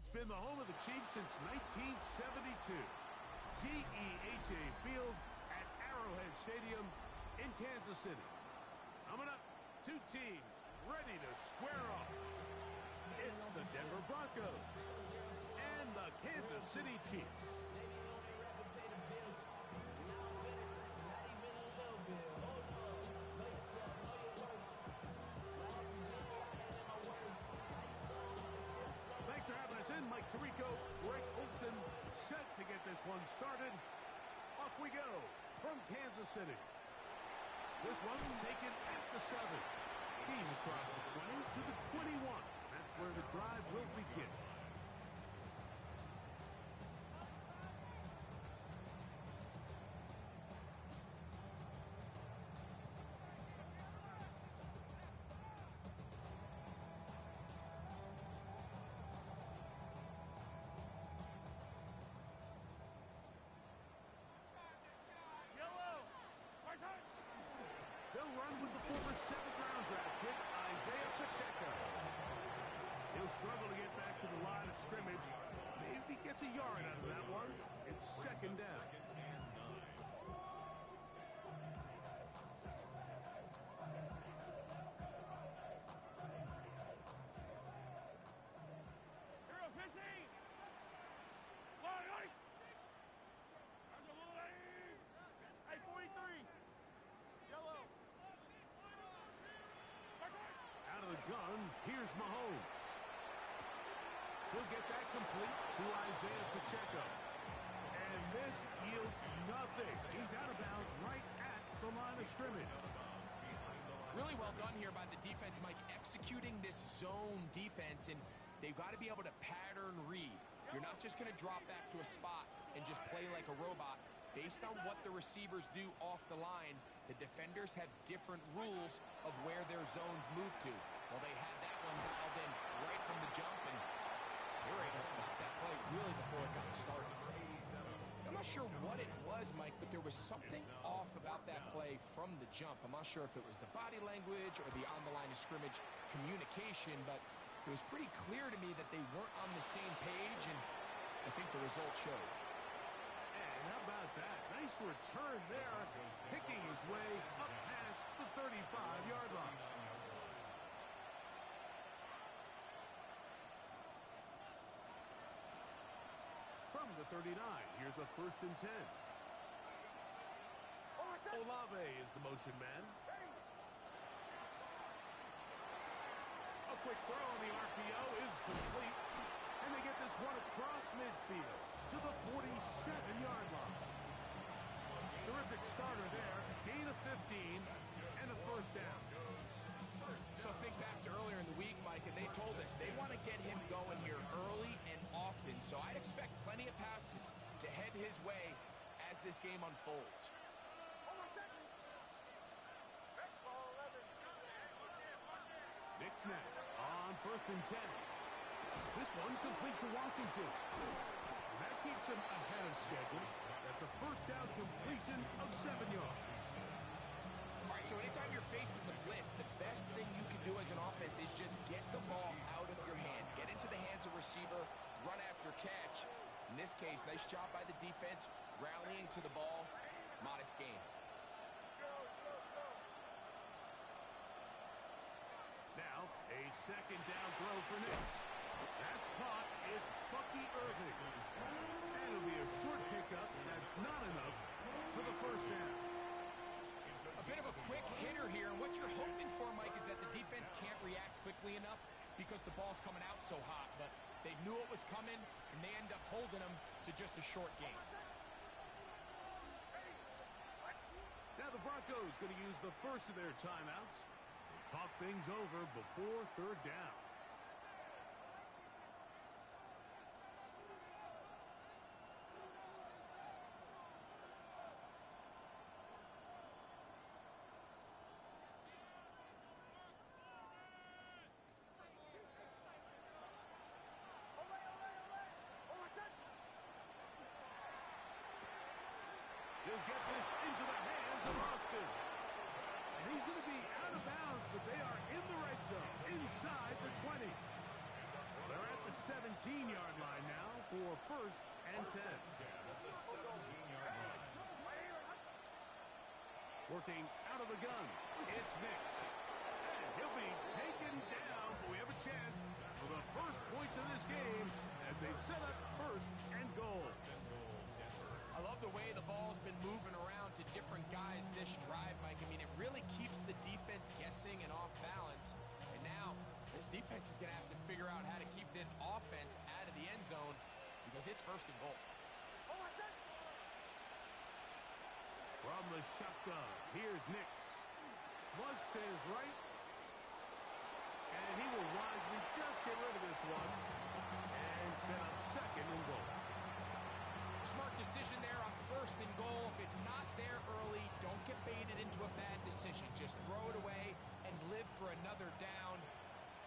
It's been the home of the Chiefs since 1972. GEHA Field at Arrowhead Stadium in Kansas City. Coming up, two teams ready to square off. It's the Denver Broncos and the Kansas City Chiefs. Thanks for having us in. Mike Tirico, Greg Olson, set to get this one started. Off we go from Kansas City. This one taken at the 7. He's across the 20 to the 21. That's where the drive will begin. They'll run with the former 7th-round draft pick, Isaiah Pacheco. He'll struggle to get back to the line of scrimmage. Maybe he gets a yard out of that one. It's second down. Out of the gun, here's Mahomes. He'll get that complete to Isaiah Pacheco. And this yields nothing. He's out of bounds right at the line of scrimmage. Really well done here by the defense, Mike, executing this zone defense, and they've got to be able to pattern read. You're not just going to drop back to a spot and just play like a robot. Based on what the receivers do off the line, the defenders have different rules of where their zones move to. Well, they had that one dialed in right from the jump, and they were able to stop that play really before it got started. I'm not sure what it was, Mike, but there was something off about that play from the jump. I'm not sure if it was the body language or the on-the-line of scrimmage communication, but it was pretty clear to me that they weren't on the same page, and I think the result showed. And how about that? Nice return there, picking his way up past the 35-yard line. From the 39, here's a 1st and 10. Olave is the motion man. A quick throw on the RPO is complete. And they get this one across midfield to the 47-yard line. Terrific starter there. Gain of 15 and a 1st down. So think back to earlier in the week, Mike, and they told us they want to get him going here early and often. So I'd expect plenty of passes to head his way as this game unfolds. Nick snap on 1st and 10. This one complete to Washington. That keeps him ahead of schedule. That's a 1st down completion of 7 yards. All right, so anytime you're facing the blitz, the best thing you can do as an offense is just get the ball out of your hand. Get into the hands of receiver, run after catch. In this case, nice job by the defense, rallying to the ball. Modest gain. Now, a 2nd down throw for Nick. That's caught. It's Bucky Irving. And it'll be a short pickup. That's not enough for the 1st down. A bit of a quick hitter here, and what you're hoping for, Mike, is that the defense can't react quickly enough because the ball's coming out so hot, but they knew it was coming, and they end up holding them to just a short gain. Now the Broncos going to use the first of their timeouts and talk things over before 3rd down. He'll get this into the hands of Austin. And he's going to be out of bounds, but they are in the red zone, inside the 20. They're at the 17-yard line now for first and 10. Working out of the gun, it's Nix. And he'll be taken down, but we have a chance for the first points of this game as they've set up first and goal. I love the way the ball's been moving around to different guys this drive, Mike. I mean, it really keeps the defense guessing and off balance. And now, this defense is going to have to figure out how to keep this offense out of the end zone because it's first and goal. From the shotgun, here's Nix. Flush to his right. And he will wisely just get rid of this one and set up second and goal. Smart decision there on first and goal. If it's not there early, don't get baited into a bad decision. Just throw it away and live for another down.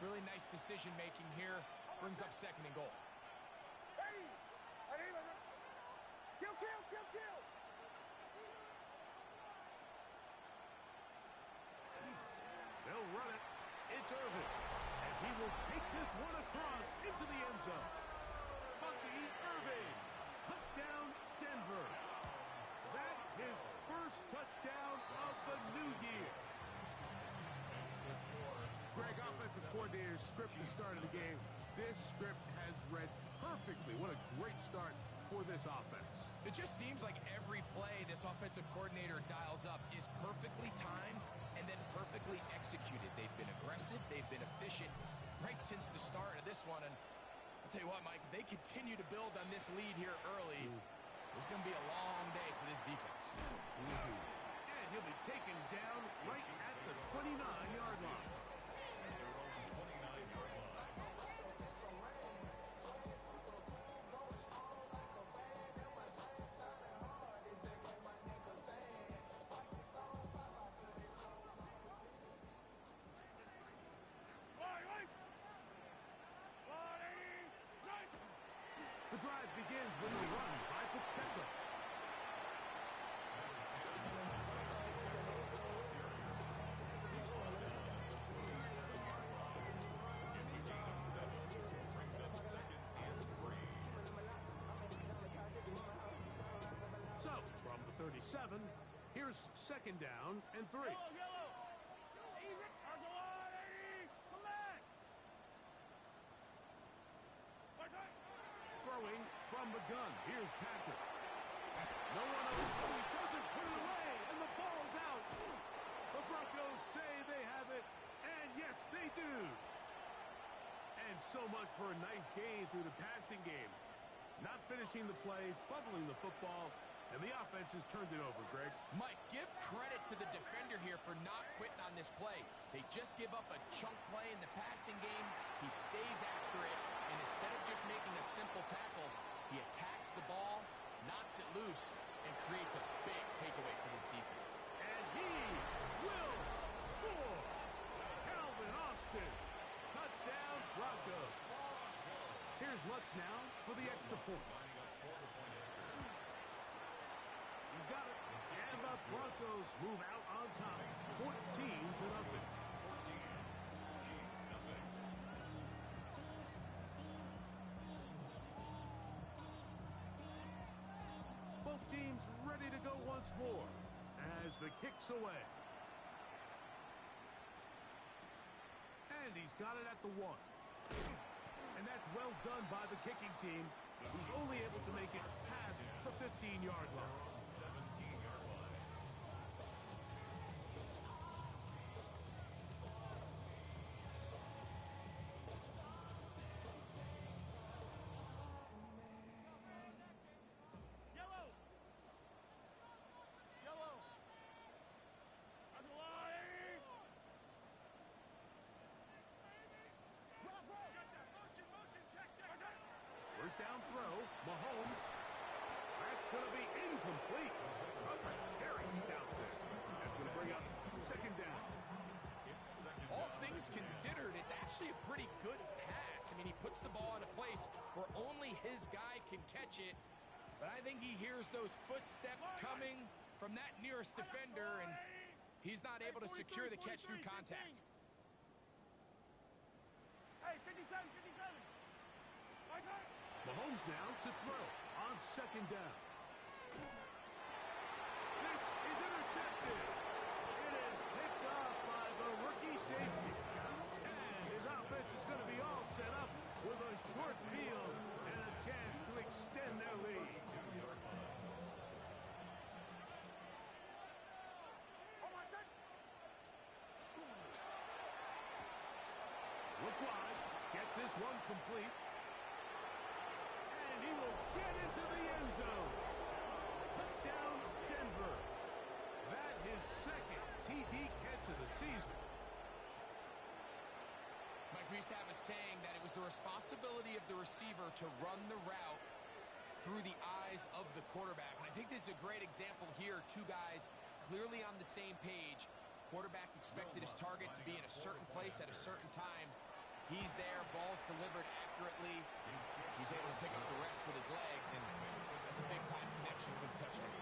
Really nice decision making here. Brings up second and goal. They'll run it. It's Irvin. And he will take this one across into the end zone. Bucky Irvin. Touchdown, Denver. That his first touchdown of the new year. Greg, offensive coordinator's script at the start of the game. This script has read perfectly. What a great start for this offense. It just seems like every play this offensive coordinator dials up is perfectly timed and then perfectly executed. They've been aggressive. They've been efficient right since the start of this one. And I'll tell you what, Mike, if they continue to build on this lead here early, this is going to be a long day for this defense. And he'll be taken down right at the 29-yard line. The drive begins with a run by Pacheco. So, from the 37, here's second down and 3. Throwing from the gun. Here's Patrick. No one else. He doesn't put it away, and the ball's out. The Broncos say they have it, and yes, they do. And so much for a nice gain through the passing game. Not finishing the play, fumbling the football, and the offense has turned it over, Greg. Mike, give credit to the defender here for not quitting on this play. They just give up a chunk play in the passing game. He stays after it, and instead of just making a simple tackle, he attacks the ball, knocks it loose, and creates a big takeaway for this defense. And he will score. Calvin Austin. Touchdown, Broncos. Here's Lutz now for the extra point. He's got it. And the Broncos move out on top, 14-0. Both teams ready to go once more as the kick's away. And he's got it at the 1. And that's well done by the kicking team, who's only able to make it past the 15-yard line. First down throw, Mahomes. That's going to be incomplete. Very stout there. That's going to bring up second down. All things considered, it's actually a pretty good pass. I mean, he puts the ball in a place where only his guy can catch it. But I think he hears those footsteps coming from that nearest defender, and he's not able to secure the catch through contact. Hey, 57, 57. Mahomes now to throw on second down. This is intercepted. It is picked off by the rookie safety. And his offense is going to be all set up with a short field and a chance to extend their lead. Look wide. Get this one complete. And he will get into the end zone. Touchdown, Denver. That his second TD catch of the season. Mike, we used to have a saying that it was the responsibility of the receiver to run the route through the eyes of the quarterback. And I think this is a great example here. Two guys clearly on the same page. Quarterback expected his target to be in a certain place at a certain time. He's there, ball's delivered accurately. He's able to pick up the rest with his legs, and that's a big-time connection for the touchdown.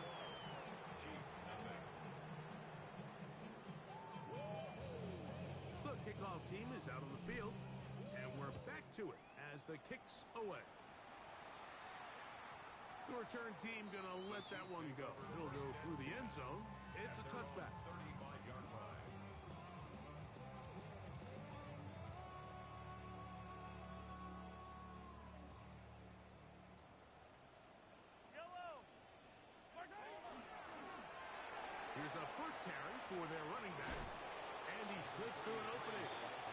The kickoff team is out on the field, and we're back to it as the kick's away. The return team going to let that one go. It'll go through the end zone. It's a touchback. Here's a first carry for their running back, and he slips through an opening.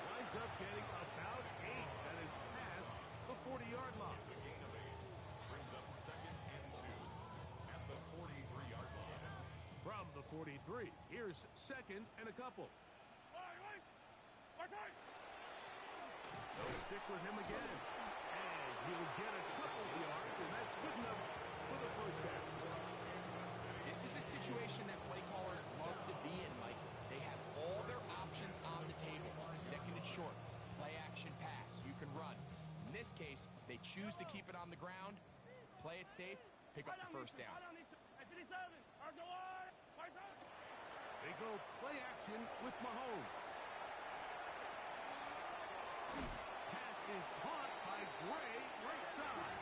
Winds up getting about 8. That is past the 40-yard line. Brings up second and 2 at the 43-yard line. From the 43, here's second and a couple. They'll stick with him again, and he'll get a couple of yards, and that's good enough for the first down. This is a situation that play callers love to be in, Mike. They have all their options on the table. Second and short, play action pass. You can run. In this case, they choose to keep it on the ground, play it safe, pick up the first down. They go play action with Mahomes. Pass is caught by Gray, right side.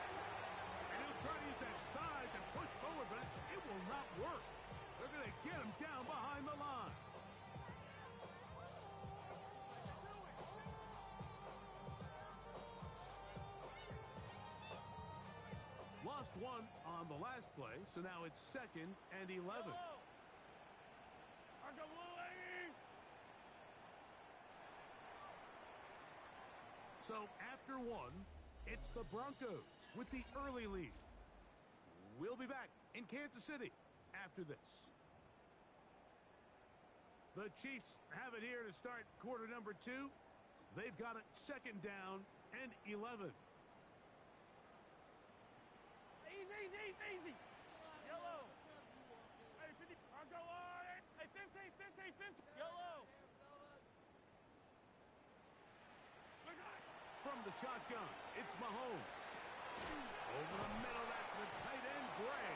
And he'll try to use that size and push forward, but it will not work. They're going to get him down behind the line. Lost one on the last play, so now it's second and 11. So after one, it's the Broncos with the early lead. We'll be back in Kansas City after this. The Chiefs have it here to start quarter number 2. They've got it second down and 11. Easy. Yellow. Hey, 50. I'll go on. Hey, 15. Yellow. From the shotgun, it's Mahomes. Over the middle, that's the tight end, Gray.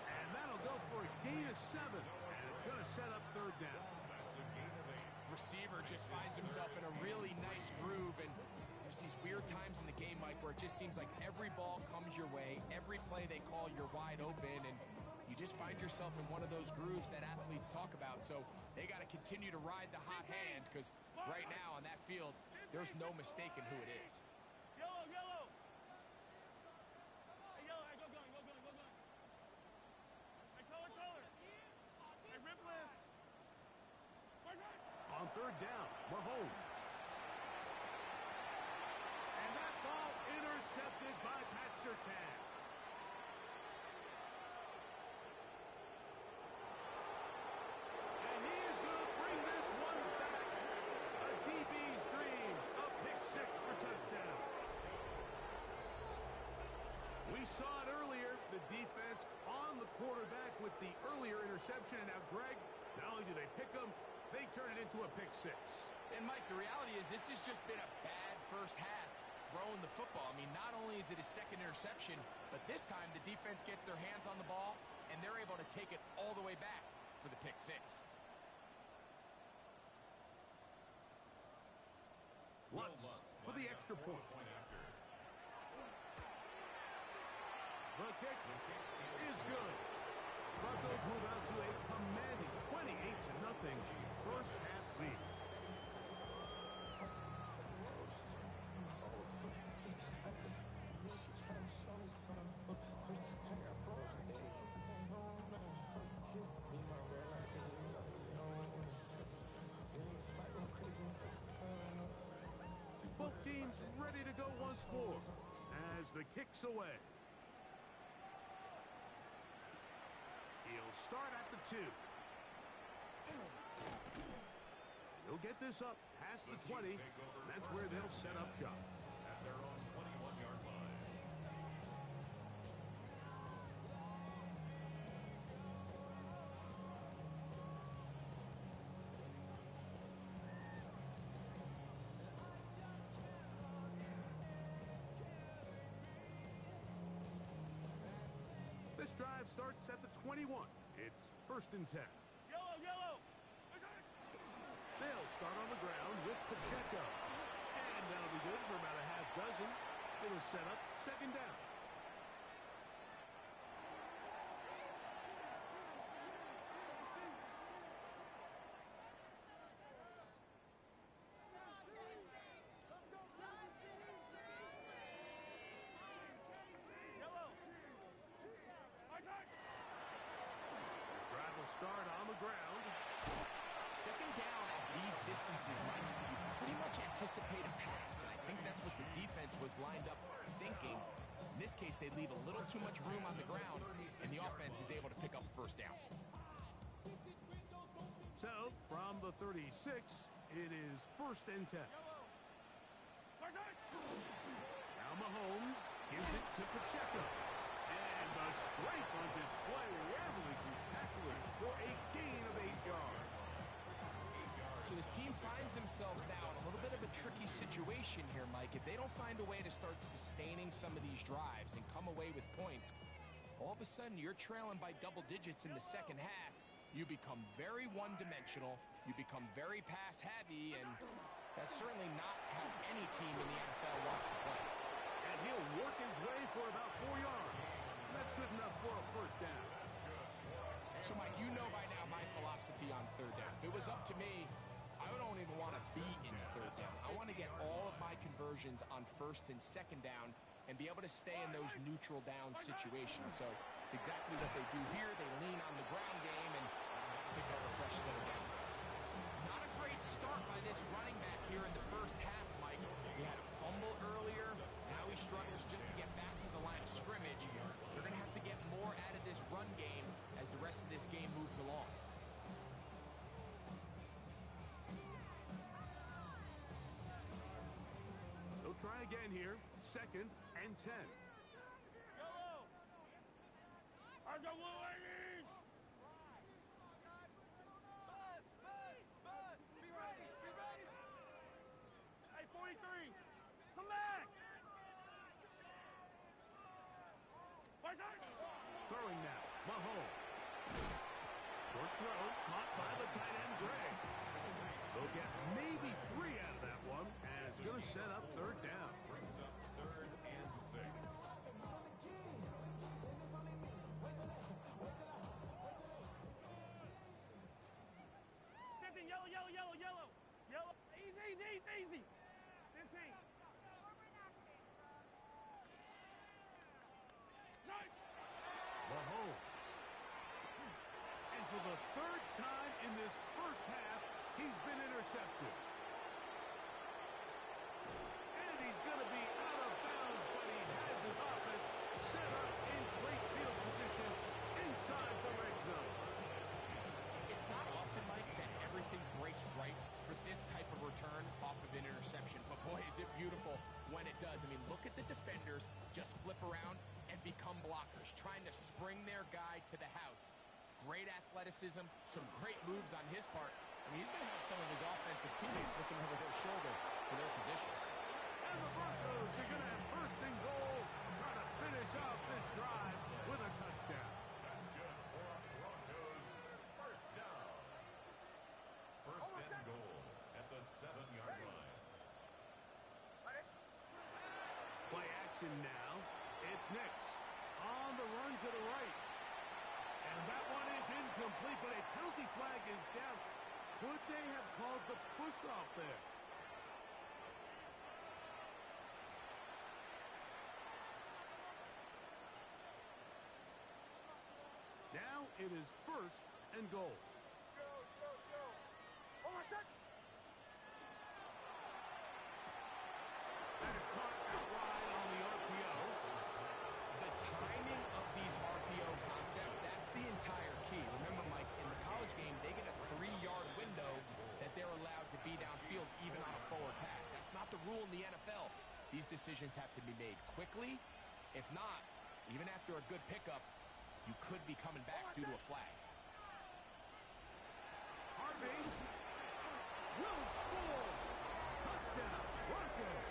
And that'll go for a gain of 7. And it's going to set up third down. That's a gain of 8. Receiver just finds himself in a really nice groove, and there's these weird times in the game, Mike, where it just seems like every ball comes your way, every play they call, you're wide open, and you just find yourself in one of those grooves that athletes talk about. So they got to continue to ride the hot hand, because right now on that field, there's no mistaking who it is. Yellow. Hey, yellow. Hey, go going. Hey, color. Hey, rip lift. On third down, Mahomes. And that ball intercepted by Pat Surtain. And he is going to bring this one back. A DB's dream, a pick 6 for touchdown. We saw it earlier, the defense on the quarterback with the earlier interception. And now, Greg, not only do they pick him, they turn it into a pick 6. And, Mike, the reality is this has just been a bad first half throwing the football. I mean, not only is it his second interception, but this time the defense gets their hands on the ball, and they're able to take it all the way back for the pick 6. Lutz for the extra point. The kick is good. Broncos move out to a commanding 28-0 first half lead. Both teams ready to go once more as the kick's away. He'll start at the 2. He'll get this up past the 20. That's where they'll set up shop. At their own 21-yard line. This drive starts at the 21. It's 1st and 10. Yellow, yellow. They'll start on the ground with Pacheco. And that'll be good for about a half dozen. It'll set up 2nd down. Yellow. Drive will start on the ground. 2nd down at these distances, Mike, you pretty much anticipate a pass, and I think that's what the defense was lined up thinking. In this case, they leave a little too much room on the ground, and the offense is able to pick up a 1st down. So, from the 36, it is 1st and 10. Now Mahomes gives it to Pacheco. And the strength on display, rarely through tacklers for a gain of 8 yards. So this team finds themselves now in a little bit of a tricky situation here, Mike. If they don't find a way to start sustaining some of these drives and come away with points, all of a sudden you're trailing by double digits in the 2nd half. You become very one-dimensional. You become very pass-heavy, and that's certainly not how any team in the NFL wants to play. And he'll work his way for about 4 yards. That's good enough for a 1st down. So, Mike, you know by now my philosophy on 3rd down. If it was up to me, I don't even want to be in 3rd down. I want to get all of my conversions on 1st and 2nd down and be able to stay in those neutral down situations. So it's exactly what they do here. They lean on the ground game and pick up a fresh set of downs. Not a great start by this running back here in the 1st half, Mike. He had a fumble earlier. Now he struggles just to get back to the line of scrimmage. They're going to have to get more out of this run game as the rest of this game moves along. They'll try again here. 2nd and 10. Yellow. I got one lady. Be ready. Be ready. Hey, 43. Come back. Throwing now. Mahomes. Short throw. Caught by the tight end, Gray. They'll get maybe 3 out of that one. And it's going to set up 3rd down. Brings up 3rd and 6. Yellow, yellow, yellow, yellow. Yellow. Easy, easy, easy, easy. 15. Mahomes. And for the 3rd time in this 1st half, he's been intercepted. And he's going to be out of bounds, but he has his offense set up in great field position inside the red zone. It's not often, Mike, that everything breaks right for this type of return off of an interception. But boy, is it beautiful when it does. I mean, look at the defenders just flip around and become blockers, trying to spring their guy to the house. Great athleticism, some great moves on his part. I mean, he's going to have some of his offensive teammates looking over their shoulder for their position. And the Broncos are going to have 1st and goal, trying to finish off this drive with a touchdown. That's good for Broncos. 1st down. 1st and goal at the 7-yard line. Play action now. It's Nix on on the run to the right. And that one is incomplete, but a penalty flag is down. Could they have called the push-off there? Now it is first and goal. That is caught out wide on the RPO. The timing of these RPO concepts, that's the entire key. Remember, Mike, in the college game, they get a 3-yard window that they're allowed to be downfield even on a forward pass. That's not the rule in the NFL. These decisions have to be made quickly. If not, even after a good pickup, you could be coming back due to a flag. Harvey will score. Touchdown, Broncos.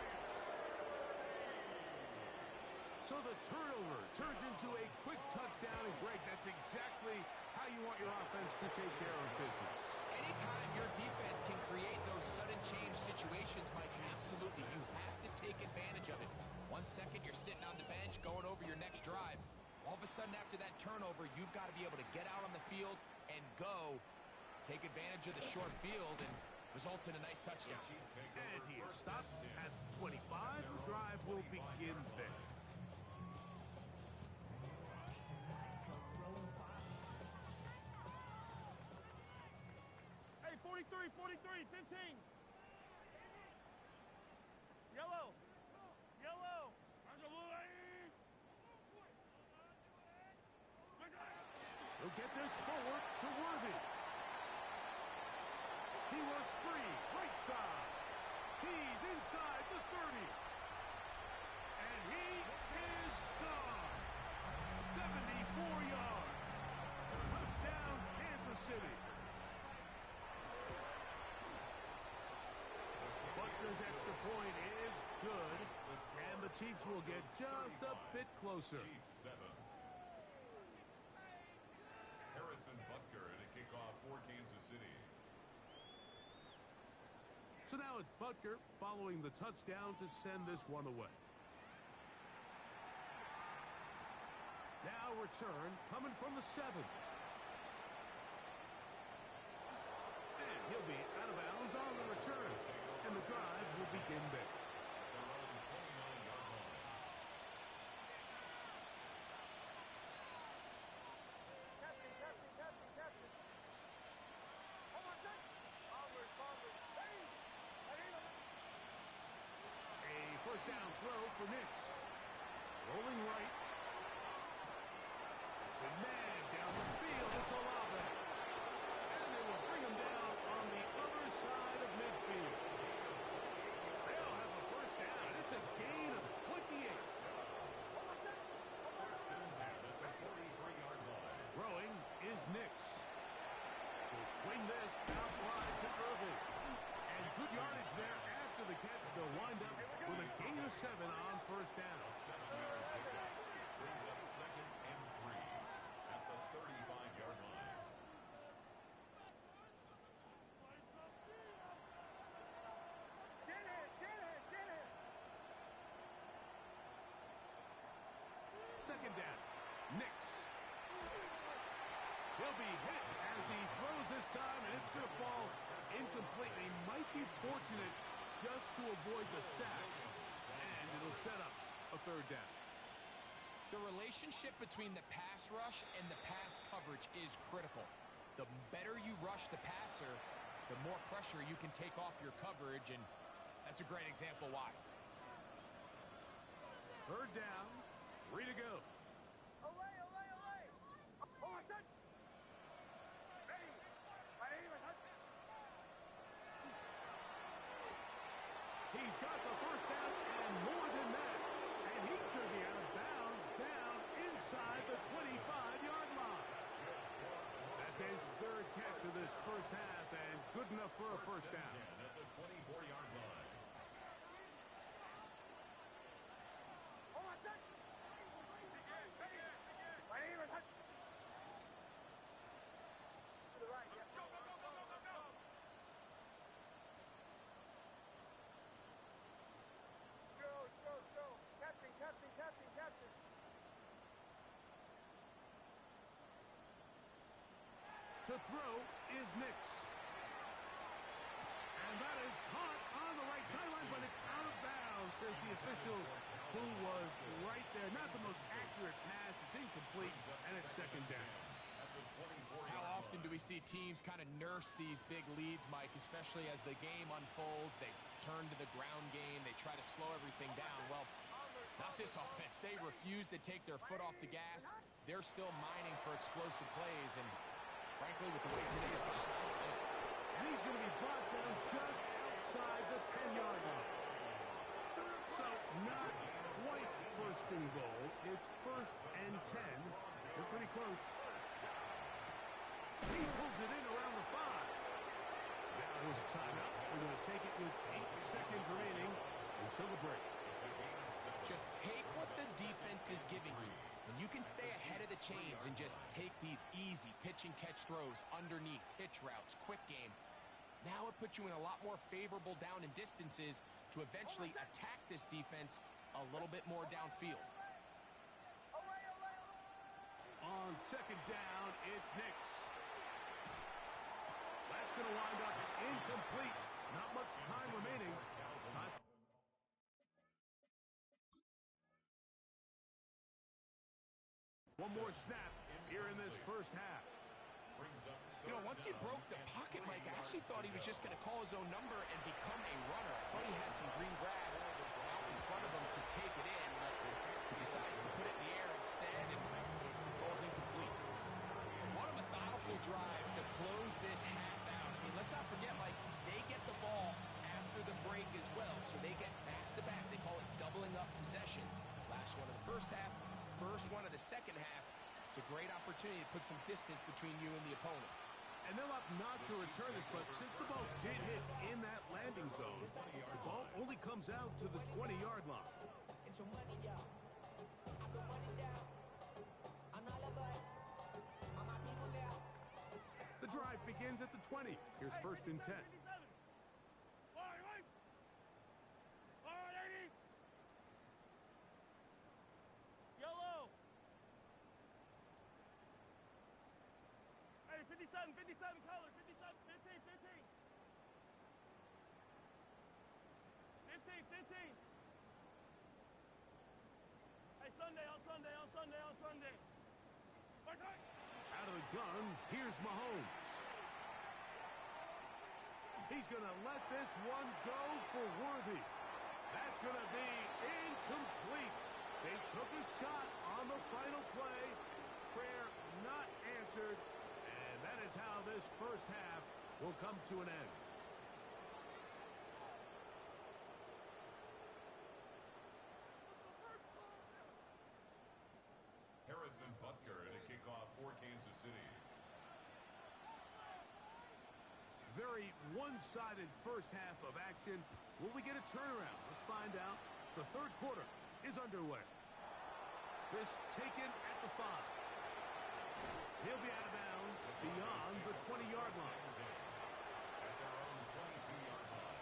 So the turnover turns into a quick touchdown, and Greg, that's exactly how you want your offense to take care of business. Anytime your defense can create those sudden change situations, Mike, absolutely, you have to take advantage of it. 1 second, you're sitting on the bench, going over your next drive. All of a sudden, after that turnover, you've got to be able to get out on the field and go, take advantage of the short field, and results in a nice touchdown. And he is stopped at 25. The drive will begin there. Hey, 43, 43, 15. Yellow. Yellow. He'll get this forward to Worthy. He works free, right side. He's inside the 30. And he is gone. 74 yards. Touchdown, Kansas City. Butker's extra point is good, and the Chiefs will get just a bit closer. Chiefs 7. Harrison Butker to kick off for Kansas City. So now it's Butker following the touchdown to send this one away. Now return coming from the 7. And he'll be out of bounds on the return. And the drive will begin there. First down throw for Nix. Rolling right. The man down the field. It's Olave. And they will bring him down on the other side of midfield. They'll have a first down. It's a gain of 28. First and 10 at the 43-yard line. Throwing is Nix. He'll swing this out wide to Irving. And good yardage there after the catch. They'll wind up with a gain of 7 on first down. 7-yard pickup brings up 2nd and 3 at the 35-yard line. Second down. Nix. He'll be hit as he throws this time, and it's going to fall incomplete. He might be fortunate just to avoid the sack, and it'll set up a third down. The relationship between the pass rush and the pass coverage is critical. The better you rush the passer, the more pressure you can take off your coverage, and that's a great example why. Third down, 3 to go. He's got the first down and more than that. And he's going to be out of bounds down inside the 25-yard line. That's his third catch of this first half, and good enough for a first down. At the 24-yard line. To throw is Nix. And that is caught on the right sideline, but it's out of bounds, says the official, who was right there. Not the most accurate pass. It's incomplete, and it's second down. How often do we see teams kind of nurse these big leads, Mike, especially as the game unfolds? They turn to the ground game. They try to slow everything down. Well, not this offense. They refuse to take their foot off the gas. They're still mining for explosive plays, and frankly, with the way today's gone, and he's going to be brought down just outside the 10-yard line. So not quite first and goal. It's 1st and 10. They're pretty close. He pulls it in around the 5. Now there's a timeout. We're going to take it with 8 seconds remaining until the break. Just take what the defense is giving you, and you can stay ahead of the chains and just take these easy pitch-and-catch throws underneath, hitch routes, quick game. Now it puts you in a lot more favorable down and distances to eventually attack this defense a little bit more downfield. On second down, it's Nix. That's going to wind up incomplete. Not much time remaining. One more snap here in this first half. You know, once he broke the pocket, Mike, I actually thought he was just going to call his own number and become a runner. I thought he had some green grass out in front of him to take it in, but he decides to put it in the air instead and falls incomplete. What a methodical drive to close this half out. I mean, let's not forget, Mike, they get the ball after the break as well, so they get back-to-back. They call it doubling up possessions. Last one of the first half, first one of the second half. It's a great opportunity to put some distance between you and the opponent. And they'll opt not to return this, but since the ball did hit in that landing zone, the ball only comes out to the 20-yard line. The drive begins at the 20. Here's 1st and 10. Hey, 57 color, 57, 15. 15. Hey, Sunday. Out of the gun, here's Mahomes. He's going to let this one go for Worthy. That's going to be incomplete. They took a shot on the final play. Prayer not answered. And that is how this first half will come to an end. Harrison Butker in a kickoff for Kansas City. Very one-sided first half of action. Will we get a turnaround? Let's find out. The third quarter is underway. This taken at the 5. He'll be out of bounds beyond the 20-yard line. At their own 22-yard line.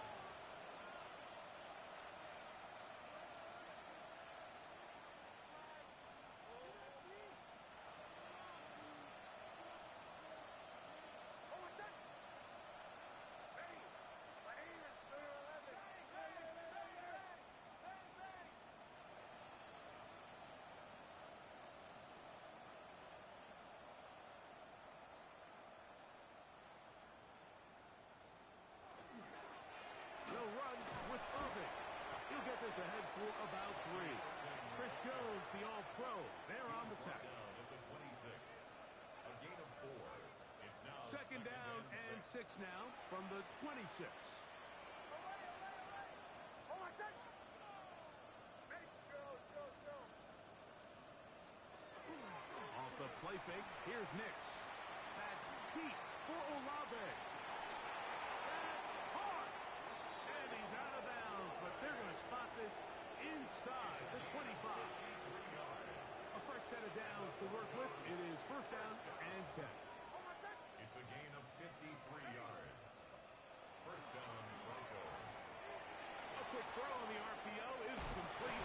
They'll run with Irving. He'll get this ahead for about 3. Chris Jones, the All-Pro, they're on the tackle. Down at the 26. A gain of 4. It's now Second down and 6 now from the 26. Off the play fake, here's Nix. That's deep for Olave. That's hard. And he's out of bounds, but they're going to spot this inside the 25. A fresh set of downs to work with. It is 1st down and 10. It's a gain of 53 yards. 1st down, Broncos. A quick throw on the RPO is complete.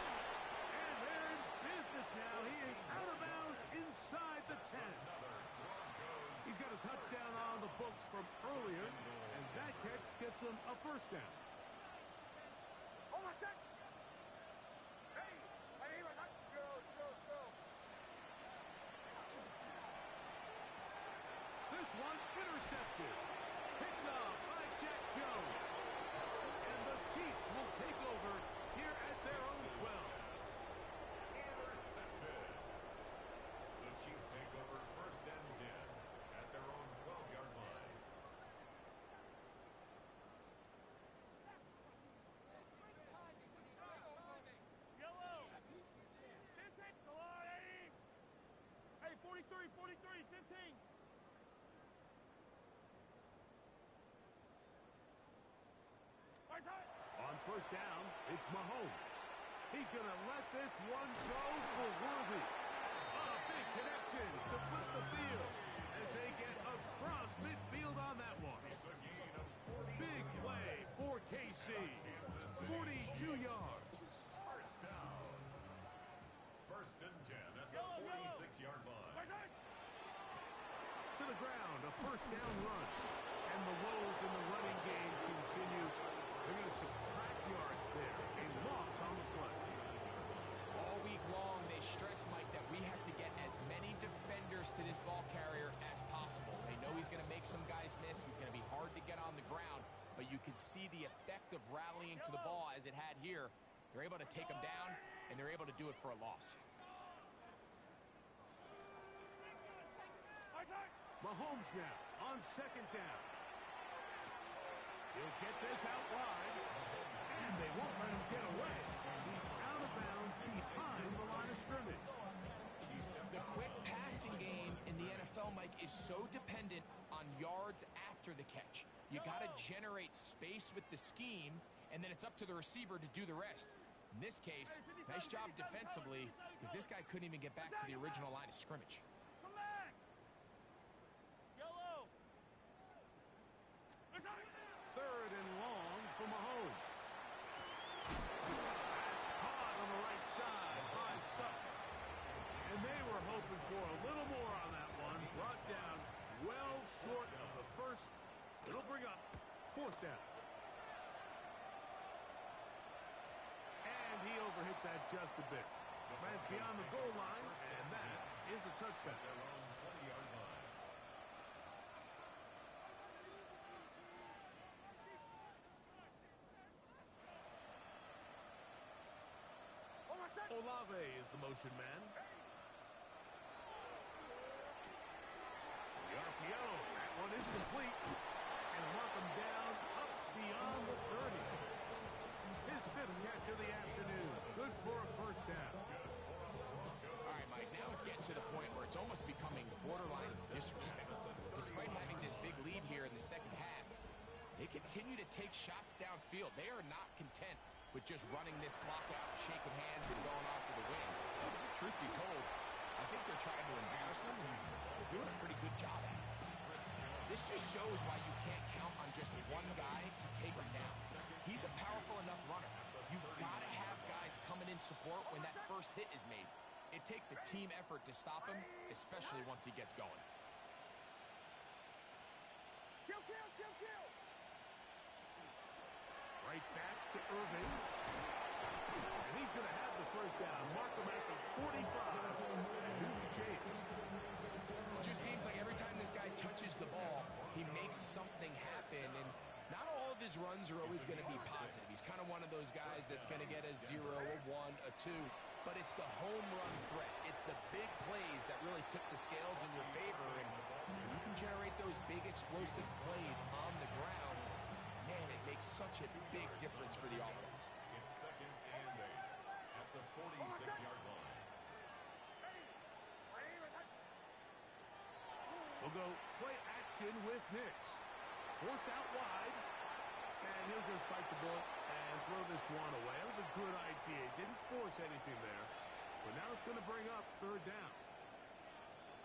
And they're in business now. He is out of bounds inside the 10. Another Broncos He's got a touchdown on the books from earlier, and that catch gets him a first down. This one intercepted. Picked off by Jack Jones. And the Chiefs will take over here at their own 12. Intercepted. The Chiefs take over first and 10 at their own 12-yard line. Yellow. 15. Come on, 80. Hey, 43, 15. On first down, it's Mahomes. He's going to let this one go for Worthy. A big connection to flip the field as they get across midfield on that one. It's a gain of 40 Big play for KC. 42 yards. First down. First and 10 at the 46-yard line. To the ground, a first down run. And the woes in the running game continue. They're going to subtract yards there. A loss on the play. All week long, they stress, Mike, that we have to get as many defenders to this ball carrier as possible. They know he's going to make some guys miss. He's going to be hard to get on the ground. But you can see the effect of rallying to the ball as it had here. They're able to take him down, and they're able to do it for a loss. Mahomes now on second down. He'll get this out wide, and they won't let him get away. He's out of bounds behind the line of scrimmage. The quick passing game in the NFL, Mike, is so dependent on yards after the catch. You got to generate space with the scheme, and then it's up to the receiver to do the rest. In this case, nice job defensively, because this guy couldn't even get back to the original line of scrimmage. Come back. Yellow. Third and long for Mahomes. That's caught on the right side by Sutton. And they were hoping for a little more on that one. Brought down well short of the first. It'll bring up fourth down. And he overhit that just a bit. Lands beyond the goal line, and that is a touchback. Their own 20-yard line. Olave is the motion man. The RPO, that one is complete. And mark him down up beyond the 30. His fifth catch of the afternoon. Good for a first down. All right, Mike, now it's getting to the point where it's almost becoming borderline disrespectful. Despite having this big lead here in the second half, they continue to take shots downfield. They are not content with just running this clock out, shaking hands, and going off for the win. Truth be told, I think they're trying to embarrass him, and they're doing a pretty good job at it. This just shows why you can't count on just one guy to take him down. He's a powerful enough runner. You've got to have guys coming in support when that first hit is made. It takes a team effort to stop him, especially once he gets going. Kill. Right back to Irving. And he's going to have the first down. Mark him at the 45. And Newton James. It just seems like every time this guy touches the ball, he makes something happen. And not all of his runs are always going to be positive. He's kind of one of those guys that's going to get a 0, a 1, a 2. But it's the home run threat. It's the big plays that really tip the scales in your favor. And you can generate those big explosive plays on the ground. Man, it makes such a big difference for the offense. It's second and 8 at the 46-yard line. We'll go play action with Nix. Forced out wide. And he'll just bite the bullet and throw this one away. That was a good idea. Didn't force anything there. But now it's going to bring up third down.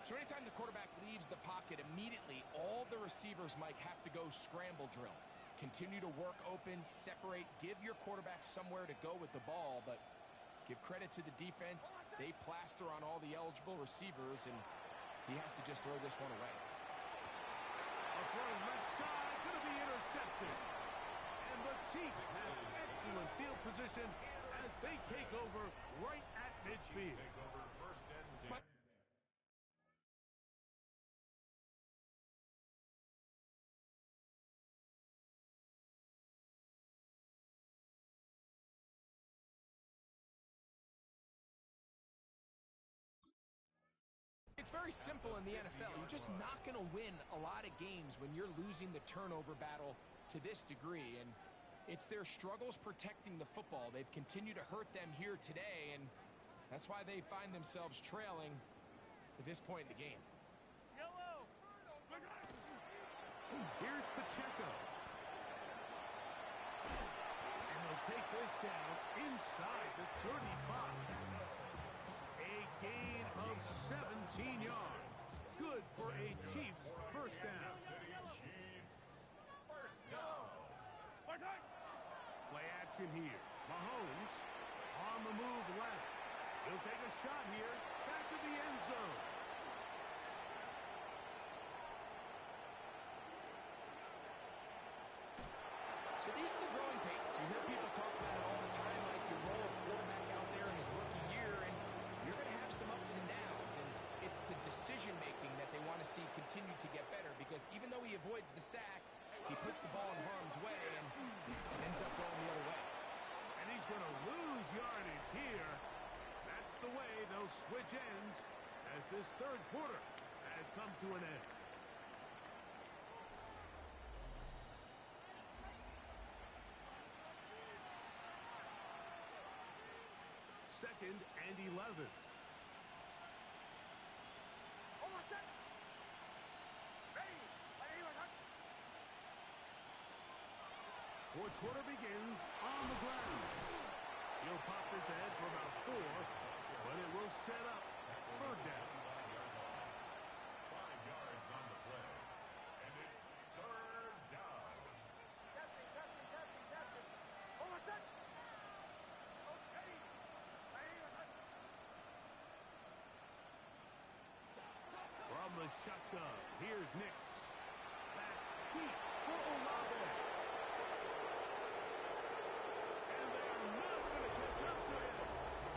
So anytime the quarterback leaves the pocket, immediately all the receivers, Mike, have to go scramble drill. Continue to work open, separate, give your quarterback somewhere to go with the ball, but give credit to the defense. They plaster on all the eligible receivers, and he has to just throw this one away. field position as they take over right at midfield. Take over first and 10. It's very simple in the NFL. You're just not going to win a lot of games when you're losing the turnover battle to this degree. And it's their struggles protecting the football. They've continued to hurt them here today, and that's why they find themselves trailing at this point in the game. Yellow. Here's Pacheco. And they'll take this down inside the 35. A gain of 17 yards. Good for a Chiefs first down. City Chiefs first down. Play action here. Mahomes on the move left. He'll take a shot here. Back to the end zone. So these are the growing pains. You hear people talk about it all the time, like you roll a quarterback out there in his rookie year, and you're going to have some ups and downs, and it's the decision-making that they want to see continue to get better, because even though he avoids the sack, he puts the ball in harm's way and ends up going the other way. And he's going to lose yardage here. That's the way they'll switch ends as this third quarter has come to an end. Second and 11. Fourth quarter begins on the ground. He'll pop this ahead for about 4, but it will set up third down. 5 yards on the play. And it's third down. From the shotgun, here's Nix. Back deep for Olave. And they're not going to catch up to him.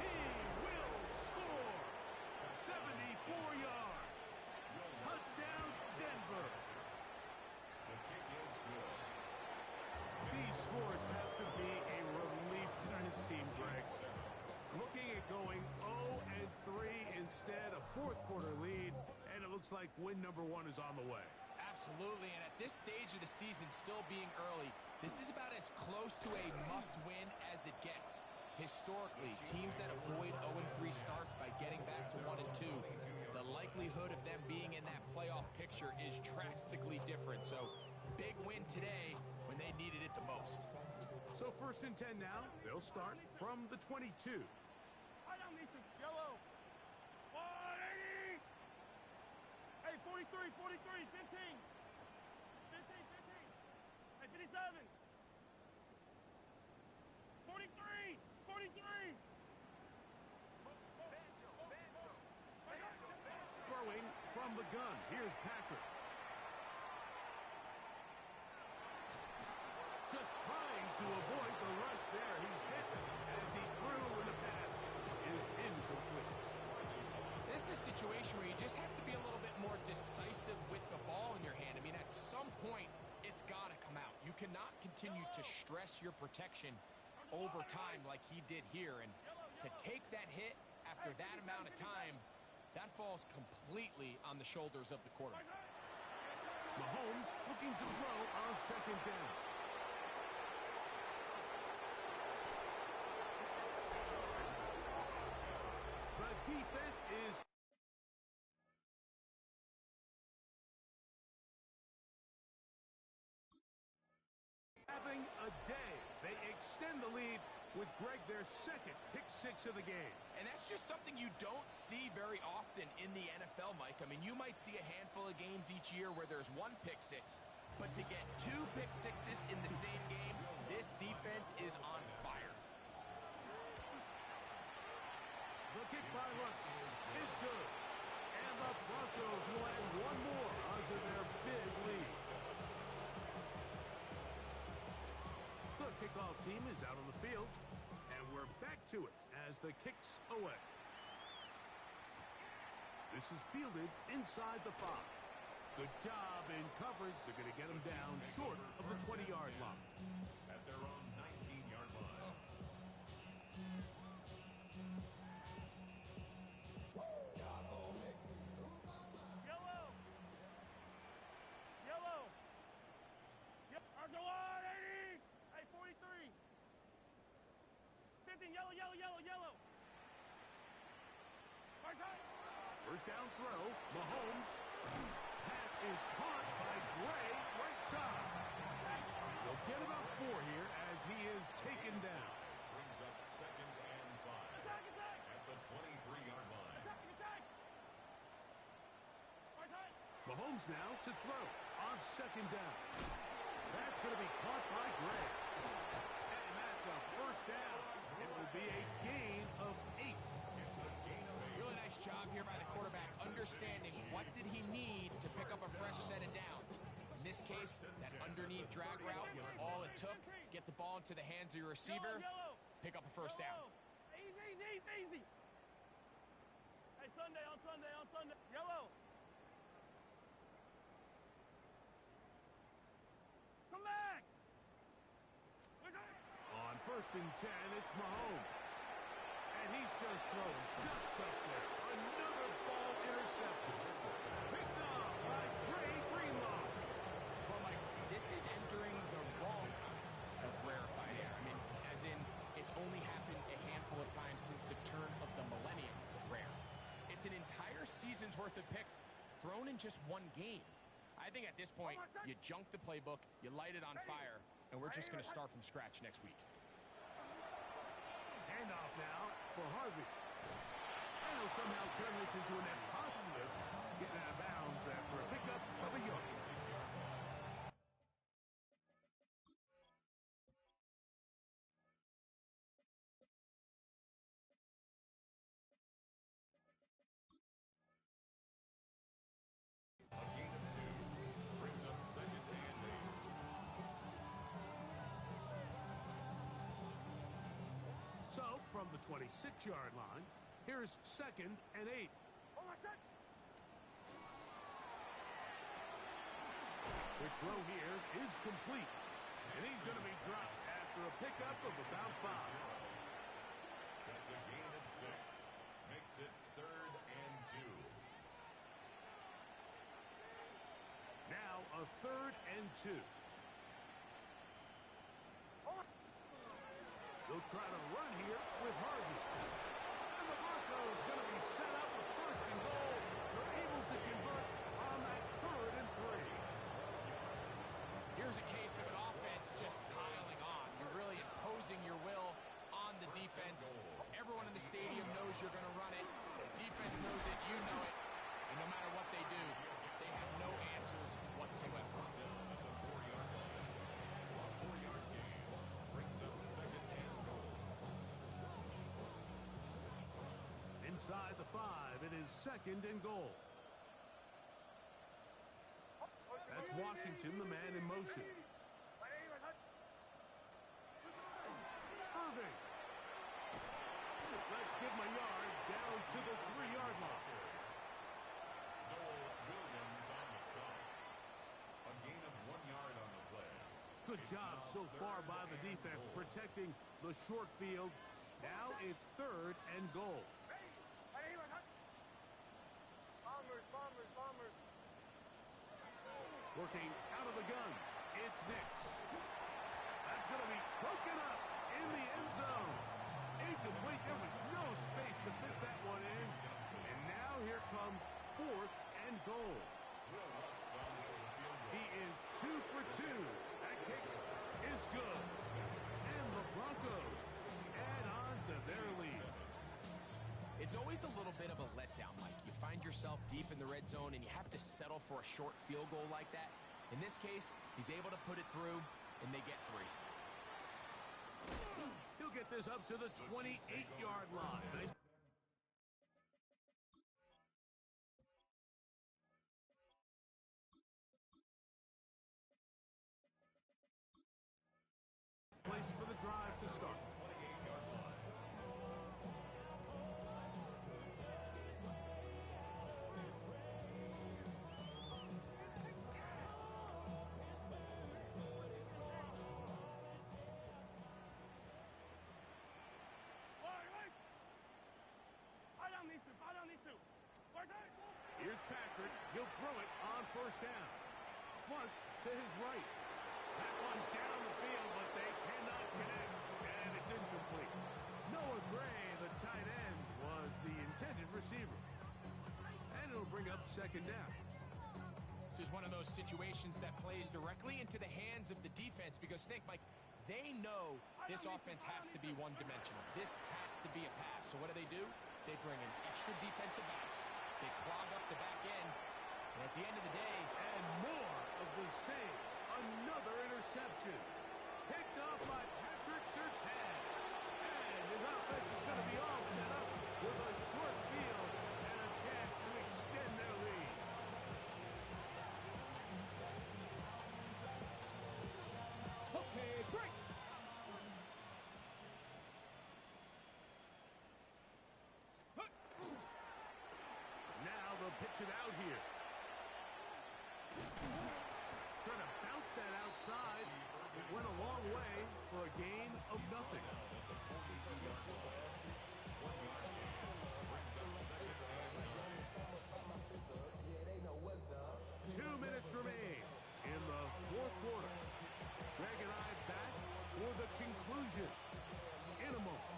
He will score. 74 yards. Touchdown, Denver. The kick is good. These scores have to be a relief to his team, Greg. Looking at going 0-3 instead, a fourth quarter lead, and it looks like win number 1 is on the way. Absolutely, and at this stage of the season, still being early, this is about as close to a must-win as it gets. Historically, teams that avoid 0-3 starts by getting back to 1-2, the likelihood of them being in that playoff picture is drastically different. So, big win today when they needed it the most. So first and 10 now. They'll start from the 22. Yellow. 180. Hey, 43, 43, 15. 15, 15. Hey, 57. 43, 43. Throwing from the gun. Here's Patrick. Just trying to avoid the rush there. He's hit as he threw when the pass is incomplete. This is a situation where you just have to be a little bit more decisive with the ball in your hand. I mean, at some point, it's got to come out. You cannot continue to stress your protection over time like he did here. And to take that hit after that amount of time, that falls completely on the shoulders of the quarterback. Mahomes looking to throw on second down. The defense is having a day. They extend the lead with Greg their second pick 6 of the game. And that's just something you don't see very often in the NFL, Mike. I mean, you might see a handful of games each year where there's 1 pick 6, but to get 2 pick 6s in the same game, this defense is on fire. The kick by Lutz is good. And the Broncos will add 1 more onto their big lead. The kickoff kickoff team is out on the field, and we're back to it as the kick's away. This is fielded inside the 5. Good job in coverage. They're going to get him down short of the 20-yard line. At their own 19-yard line. Yellow. Yellow. Yep. Argo on 80. Hey, 43. 15. Yellow, yellow, yellow, yellow. Right side. First down throw. Mahomes. Pass is caught by Gray, right side. They'll get about 4 here as he is taken down. Brings up 2nd and 5. Attack, attack. At the 23-yard line. Attack, attack. Right side. Mahomes now to throw on 2nd down. That's going to be caught by Gray. And that's a first down. It will be a gain of 8. It's a gain of 8. Really nice job here by the quarterback, understanding what did he need to pick up a fresh set of downs. In this case, that underneath drag route was all it took. Get the ball into the hands of your receiver, Yellow. pick up a first down. Easy, easy, easy, easy. Hey, Sunday, on Sunday, on Sunday. Yellow. Come back. On 1st and 10, it's Mahomes. And he's just throwing ducks up there. Another ball intercepted. Picked off by Trey Greenlaw. Well, Mike, this is entering the wrong kind of rarefied air. I mean, as in, it's only happened a handful of times since the turn of the millennium rare. It's an entire season's worth of picks thrown in just one game. I think at this point, you junk the playbook, you light it on fire, and we're just going to start from scratch next week. Handoff now for Harvey. And he'll somehow turn this into a net positive, getting out of bounds after a pickup of a yard. A gain of 2. Brings up 2nd and 8. So, from the 26-yard line, here's 2nd and 8. Quick throw here is complete. And he's going to be dropped after a pickup of about 5. That's a gain of 6. Makes it 3rd and 2. Now a 3rd and 2. They'll try to run here with Harvey. And the Broncos going to be set up with 1st and goal. They're able to convert on that 3rd and 3. Here's a case of an offense just piling on. You're really imposing your will on the defense. Everyone in the stadium knows you're going to run it. The defense knows it, you know it. And no matter what they do, they have no answers whatsoever. At the 4-yard line. A 4-yard gain. Brings up 2nd and goal. Inside the 5, it is 2nd and goal. That's Washington, the man in motion. Irving. Let's give him a yard down to the 3-yard line. Noel Williams on the stop. A gain of 1 yard on the play. Good job so far by the defense protecting the short field. Now it's 3rd and goal. Bombers. Working out of the gun. It's Nix. That's going to be broken up in the end zone. Incomplete. There was no space to fit that one in. And now here comes 4th and goal. Will Lutz on the field goal. He is 2 for 2. That kick is good. And the Broncos add on to their lead. It's always a little bit of a letdown, Mike. You find yourself deep in the red zone and you have to settle for a short field goal like that. In this case, he's able to put it through and they get 3. He'll get this up to the 28-yard line. Nice. Place for the drive. He'll throw it on first down. Flush to his right. That one down the field, but they cannot connect, and it's incomplete. Noah Gray, the tight end, was the intended receiver. And it'll bring up second down. This is one of those situations that plays directly into the hands of the defense because think, Mike, they know this offense has to be one-dimensional. This has to be a pass. So what do? They bring in extra defensive backs. They clog up the back end. And at the end of the day... And more of the same. Another interception. Picked off by Patrick Surtain. And his offense is going to be all set up with a short field and a chance to extend their lead. Okay, break. Now they'll pitch it out here. Trying to bounce that outside. It went a long way for a gain of nothing. 2 minutes remain in the fourth quarter. Greg and I back for the conclusion in a moment.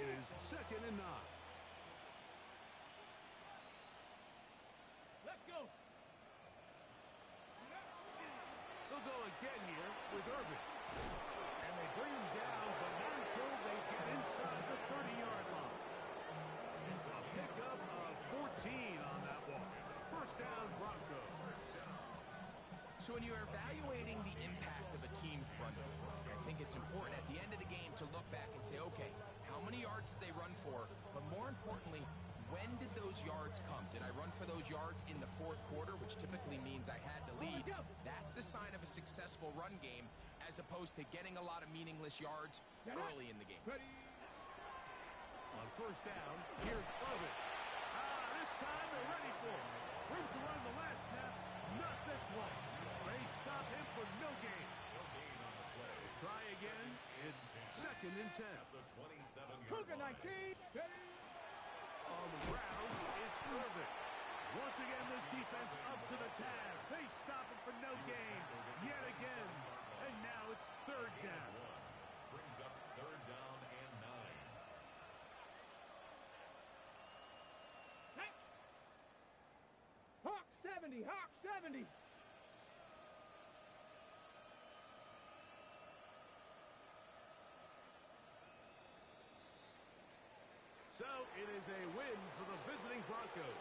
It is 2nd and 9. Let's go. They'll go again here with Irvin. And they bring him down, but not until they get inside the 30-yard line. It's a pickup of 14 on that one. First down, Broncos. So when you're evaluating the impact of a team's run game, I think it's important at the end of the game to look back and say, okay, how many yards did they run for? But more importantly, when did those yards come? Did I run for those yards in the fourth quarter, which typically means I had the lead? That's the sign of a successful run game, as opposed to getting a lot of meaningless yards early in the game. On first down, here's Irvin. This time they're ready for him. Room to run the last snap, not this one. They stop him for no gain. Try again. It's 2nd and 10. At the 27-yard Cougar line. 19. On the ground, it's Irvin. Once again, this defense up to the task. They stop him for no gain yet again. And now it's 3rd down. Brings up 3rd down and 9. Hawk 70. Hawk 70. So it is a win for the visiting Broncos.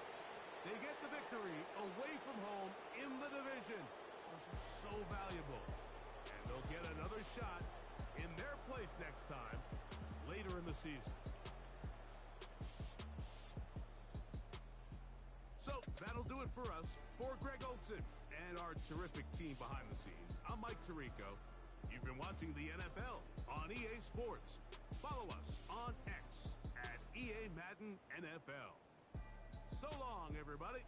They get the victory away from home in the division. This was so valuable. And they'll get another shot in their place next time later in the season. So that'll do it for us. For Greg Olson and our terrific team behind the scenes, I'm Mike Tirico. You've been watching the NFL on EA Sports. Follow us on X at EA Madden NFL. So long, everybody.